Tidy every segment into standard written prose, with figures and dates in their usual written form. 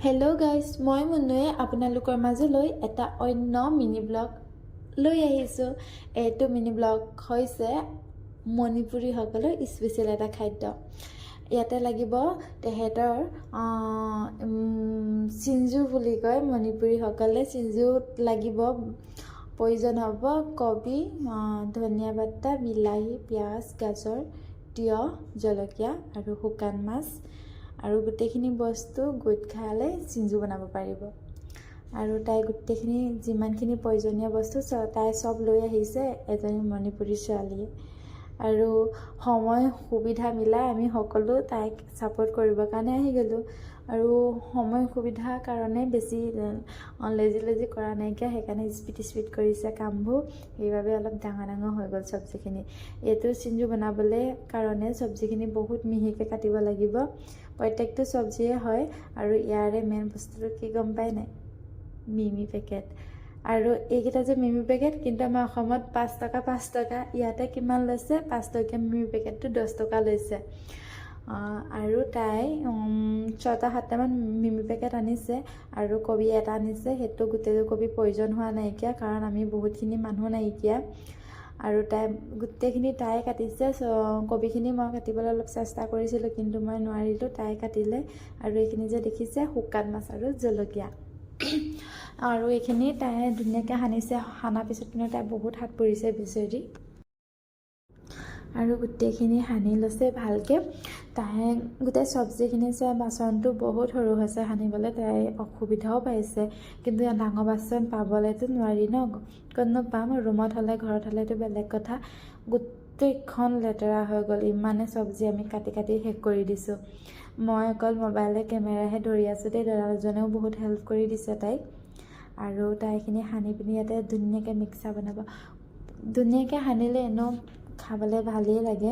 Hello' guys, মই মুনুৱে আপোনালোকৰ মাজলৈ এটা অন্য মিনি ব্লগ লৈ আহিছোঁ। এইটো মিনি ব্লগ হৈছে মণিপুৰীসকলৰ স্পেচিয়েল এটা খাদ্য। ইয়াতে লাগিব তেহেঁতৰ চিঞ্জু বুলি কয় মণিপুৰীসকলে। চিঞ্জুত লাগিব প্ৰয়োজন হ'ব কবি, ধনিয়া পাতা, বিলাহী, পিঁয়াজ, গাজৰ, তিয়ঁহ, জলকীয়া আৰু শুকান মাছ। আৰু গোটেইখিনি বস্তু গোট খালে চিঞ্জু বনাব পাৰিব। আৰু তাই গোটেইখিনি যিমানখিনি প্ৰয়োজনীয় বস্তু তাই চব লৈ আহিছে এজনী মণিপুৰী ছোৱালীয়ে। আৰু সময় সুবিধা মিলাই আমি সকলো তাইক ছাপোৰ্ট কৰিবৰ কাৰণে আহি গ'লোঁ। আৰু সময় সুবিধাৰ কাৰণে বেছি লেজি কৰা নাইকিয়া, সেইকাৰণে স্পীড কৰিছে কামবোৰ। সেইবাবে অলপ ডাঙৰ হৈ গ'ল চব্জিখিনি। এইটো চিঞ্জু বনাবলৈ কাৰণে চব্জিখিনি বহুত মিহিকৈ কাটিব লাগিব। প্ৰত্যেকটো চব্জিয়ে হয়। আৰু ইয়াৰে মেইন বস্তুটো কি গম পাই নাই? মিমি পেকেট। আৰু এইকেইটা যে মিমি পেকেট, কিন্তু আমাৰ অসমত 5 টকা। ইয়াতে কিমান লৈছে? 5 টকীয়া মিমি পেকেটটো 10 টকা লৈছে। আৰু তাই 6-7টামান মিমি পেকেট আনিছে আৰু কবি এটা আনিছে। সেইটো গোটেই কবি প্ৰয়োজন হোৱা নাইকিয়া, কাৰণ আমি বহুতখিনি মানুহ নাইকিয়া। আৰু তাই গোটেইখিনি তাই কাটিছে। কবিখিনি মই কাটিবলৈ অলপ চেষ্টা কৰিছিলোঁ, কিন্তু মই নোৱাৰিলোঁ, তাই কাটিলে। আৰু এইখিনি যে দেখিছে শুকান মাছ আৰু জলকীয়া। আৰু এইখিনি তাই ধুনীয়াকৈ সানিছে। সানাৰ পিছত কিন্তু তাই বহুত হাত পৰিছে বেচেৰি। আৰু গোটেইখিনি সানি লৈছে ভালকৈ। তাই গোটেই চব্জিখিনি বাচনটো বহুত সৰু হৈছে সানিবলৈ, তাই অসুবিধাও পাইছে। কিন্তু ডাঙৰ বাচন পাবলৈতো নোৱাৰি ন, ক'তনো পাম। ৰুমত হ'লে, ঘৰত হ'লেতো বেলেগ কথা। গোটেইখন লেতেৰা হৈ গ'ল, ইমানে চব্জি আমি কাটি শেষ কৰি দিছোঁ। মই অকল মোবাইলে কেমেৰাহে ধৰি আছোঁ দেই, দাদাজনেও বহুত হেল্প কৰি দিছে তাইক। আৰু তাইখিনি সানি পিনি ইয়াতে ধুনীয়াকৈ মিক্সাৰ বনাব। ধুনীয়াকৈ সানিলে এনেও খাবলৈ ভালেই লাগে।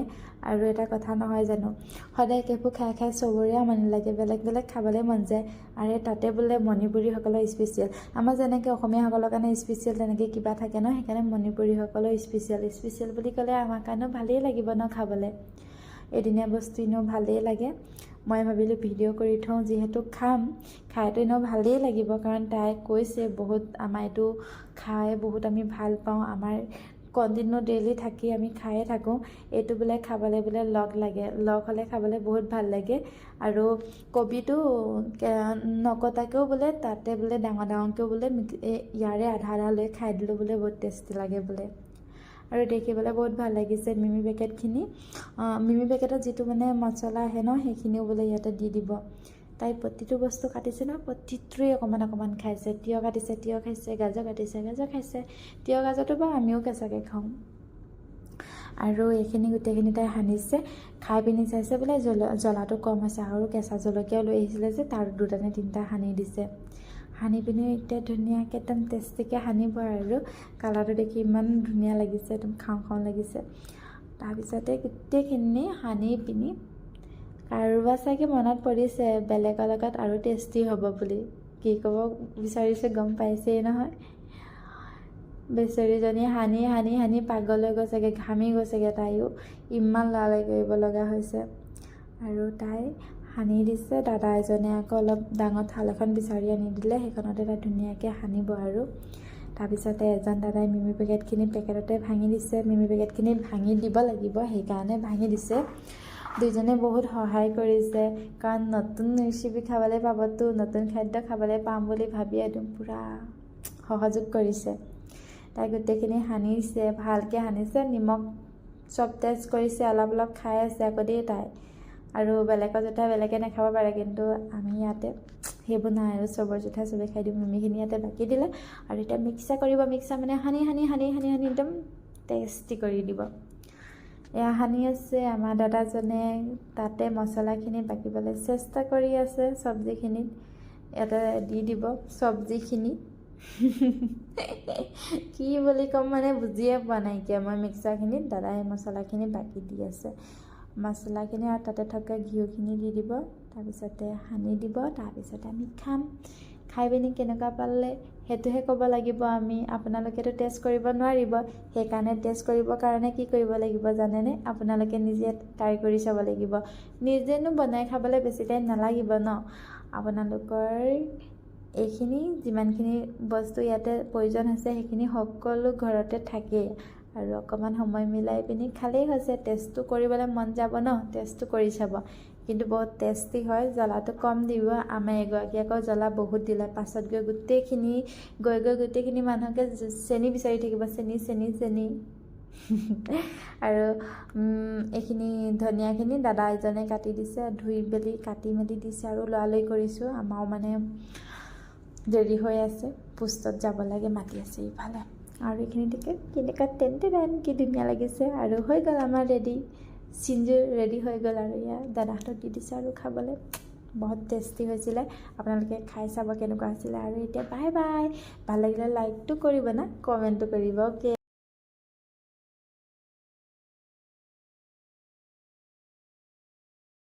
আৰু এটা কথা নহয় জানো, সদায় কেইবোৰ খাই চবৰে আমনি লাগে, বেলেগ খাবলৈ মন যায়। আৰু তাতে বোলে মণিপুৰীসকলৰ স্পেচিয়েল। আমাৰ যেনেকৈ অসমীয়াসকলৰ কাৰণে স্পেচিয়েল তেনেকৈ কিবা থাকে ন, সেইকাৰণে মণিপুৰীসকলৰ স্পেচিয়েল বুলি ক'লে আমাৰ কাৰণেও ভালেই লাগিব ন খাবলৈ। এদিনীয়া বস্তু এনেও ভালেই লাগে। মই ভাবিলোঁ ভিডিঅ' কৰি থওঁ, যিহেতু খাইতো এনেও ভালেই লাগিব, কাৰণ তাই কৈছে বহুত আমাৰ এইটো খাই বহুত আমি ভাল পাওঁ। আমাৰ কণ্টিনিউ ডেইলি থাকি আমি খায়ে থাকোঁ। এইটো বোলে খাবলৈ বোলে লগ হ'লে খাবলৈ বহুত ভাল লাগে। আৰু কবিটো নকটাকেও বোলে তাতে বোলে ডাঙৰকৈও বোলে ইয়াৰে আধা লৈ খাই দিলোঁ বোলে, বহুত টেষ্টি লাগে বোলে। আৰু দেখিবলৈ বহুত ভাল লাগিছে মিমি পেকেটখিনি। মিমি পেকেটত যিটো মানে মছলা আহে ন, সেইখিনিও বোলে ইয়াতে দি দিব। তাই প্ৰতিটো বস্তু কাটিছে ন, প্ৰতিটোৱে অকণমান খাইছে। তিয়ঁহ কাটিছে, তিয়ঁহ খাইছে। গাজৰ কাটিছে, গাজৰ খাইছে। তিয়ঁহ গাজৰটো বাৰু আমিও কেঁচাকৈ খাওঁ। আৰু এইখিনি গোটেইখিনি তাই সানিছে। খাই পিনি চাইছে বোলে জ্বলাটো কম হৈছে। আৰু কেঁচা জলকীয়াও লৈ আহিছিলে যে, তাৰ 2টা নে 3টা সানি দিছে। সানি পিনি এতিয়া ধুনীয়াকৈ একদম টেষ্টিকৈ সানিব। আৰু কালাৰটো দেখি ইমান ধুনীয়া লাগিছে, একদম খাওঁ লাগিছে। তাৰপিছতে গোটেইখিনি সানি পিনি কাৰোবাৰ চাগে মনত পৰিছে বেলেগৰ লগত আৰু টেষ্টি হ'ব বুলি। কি ক'ব বিচাৰিছে গম পাইছেই নহয়। বেচেৰীজনী সানি পাগল হৈ গৈছেগৈ, ঘামি গৈছেগৈ। তাইও ইমান লৰালৰি কৰিব লগা হৈছে। আৰু তাই সানি দিছে। দাদা এজনে আকৌ অলপ ডাঙৰ থাল এখন বিচাৰি আনি দিলে, সেইখনতে তাই ধুনীয়াকৈ সানিব। আৰু তাৰপিছতে এজন দাদাই মিমি পেকেটখিনি পেকেটতে ভাঙি দিছে। মিমি পেকেটখিনি ভাঙি দিব লাগিব, সেইকাৰণে ভাঙি দিছে। দুইজনে বহুত সহায় কৰিছে, কাৰণ নতুন ৰেচিপি খাবলৈ পাবতো, নতুন খাদ্য খাবলৈ পাম বুলি ভাবি একদম পূৰা সহযোগ কৰিছে। তাই গোটেইখিনি সানিছে, ভালকৈ সানিছে। নিমখ চব টেষ্ট কৰিছে, অলপ খাই আছে আকৌ দেই তাই। আৰু বেলেগৰ জোঠা বেলেগে নাখাব পাৰে, কিন্তু আমি ইয়াতে সেইবোৰ নাই। আৰু চবৰ জোঠা চবেই খাই দিওঁ। মিমিখিনি ইয়াতে বাকি দিলে। আৰু এতিয়া মিক্সাৰ কৰিব। মিক্সাৰ মানে সানি একদম টেষ্টি কৰি দিব। এয়া সানি আছে আমাৰ দাদাজনে। তাতে মছলাখিনি বাকিবলৈ চেষ্টা কৰি আছে চব্জিখিনিত। ইয়াতে দি দিব চব্জিখিনি। কি বুলি ক'ম মানে বুজিয়ে পোৱা নাইকিয়া মই মিক্সাৰখিনিত। দাদাই মছলাখিনি বাকি দি আছে। মছলাখিনি আৰু তাতে থকা ঘিউখিনি দি দিব। তাৰপিছতে সানি দিব। তাৰপিছতে আমি খাম। খাই পিনি কেনেকুৱা পালে সেইটোহে ক'ব লাগিব আমি। আপোনালোকেতো টেষ্ট কৰিব নোৱাৰিব। সেইকাৰণে টেষ্ট কৰিবৰ কাৰণে কি কৰিব লাগিব জানেনে? আপোনালোকে নিজে ট্ৰাই কৰি চাব লাগিব। নিজেনো বনাই খাবলৈ বেছি টাইম নালাগিব ন। আপোনালোকৰ এইখিনি যিমানখিনি বস্তু ইয়াতে প্ৰয়োজন হৈছে সেইখিনি সকলো ঘৰতে থাকেই আৰু অকণমান সময় মিলাই পিনি খালেই হৈছে। টেষ্টটো কৰিবলৈ মন যাব ন, টেষ্টটো কৰি চাব, কিন্তু বহুত টেষ্টি হয়। জ্বলাটো কম দিব। আমাৰ এগৰাকী আকৌ জ্বলা বহুত দিলে, পাছত গৈ গোটেইখিনি মানুহকে চেনি বিচাৰি থাকিব, চেনি আৰু এইখিনি ধনিয়াখিনি দাদা এজনে কাটি দিছে, ধুই মেলি কাটি মেলি দিছে আৰু লৰালৰি কৰিছোঁ। আমাৰো মানে দেৰি হৈ আছে, পোষ্টত যাব লাগে, মাতি আছে ইফালে। আৰু এইখিনিতে কেনেকুৱা টেন কি ধুনীয়া লাগিছে। আৰু হৈ গ'ল আমাৰ ৰেডি, চিঞ্জু ৰেডি হৈ গ'ল। আৰু ইয়াৰ দাদাহঁতক দি দিছে আৰু খাবলৈ বহুত টেষ্টি হৈছিলে। আপোনালোকে খাই চাব কেনেকুৱা হৈছিলে। আৰু এতিয়া বাই বাই। ভাল লাগিলে লাইকটো কৰিব না, কমেণ্টটো কৰিব। অ'কে।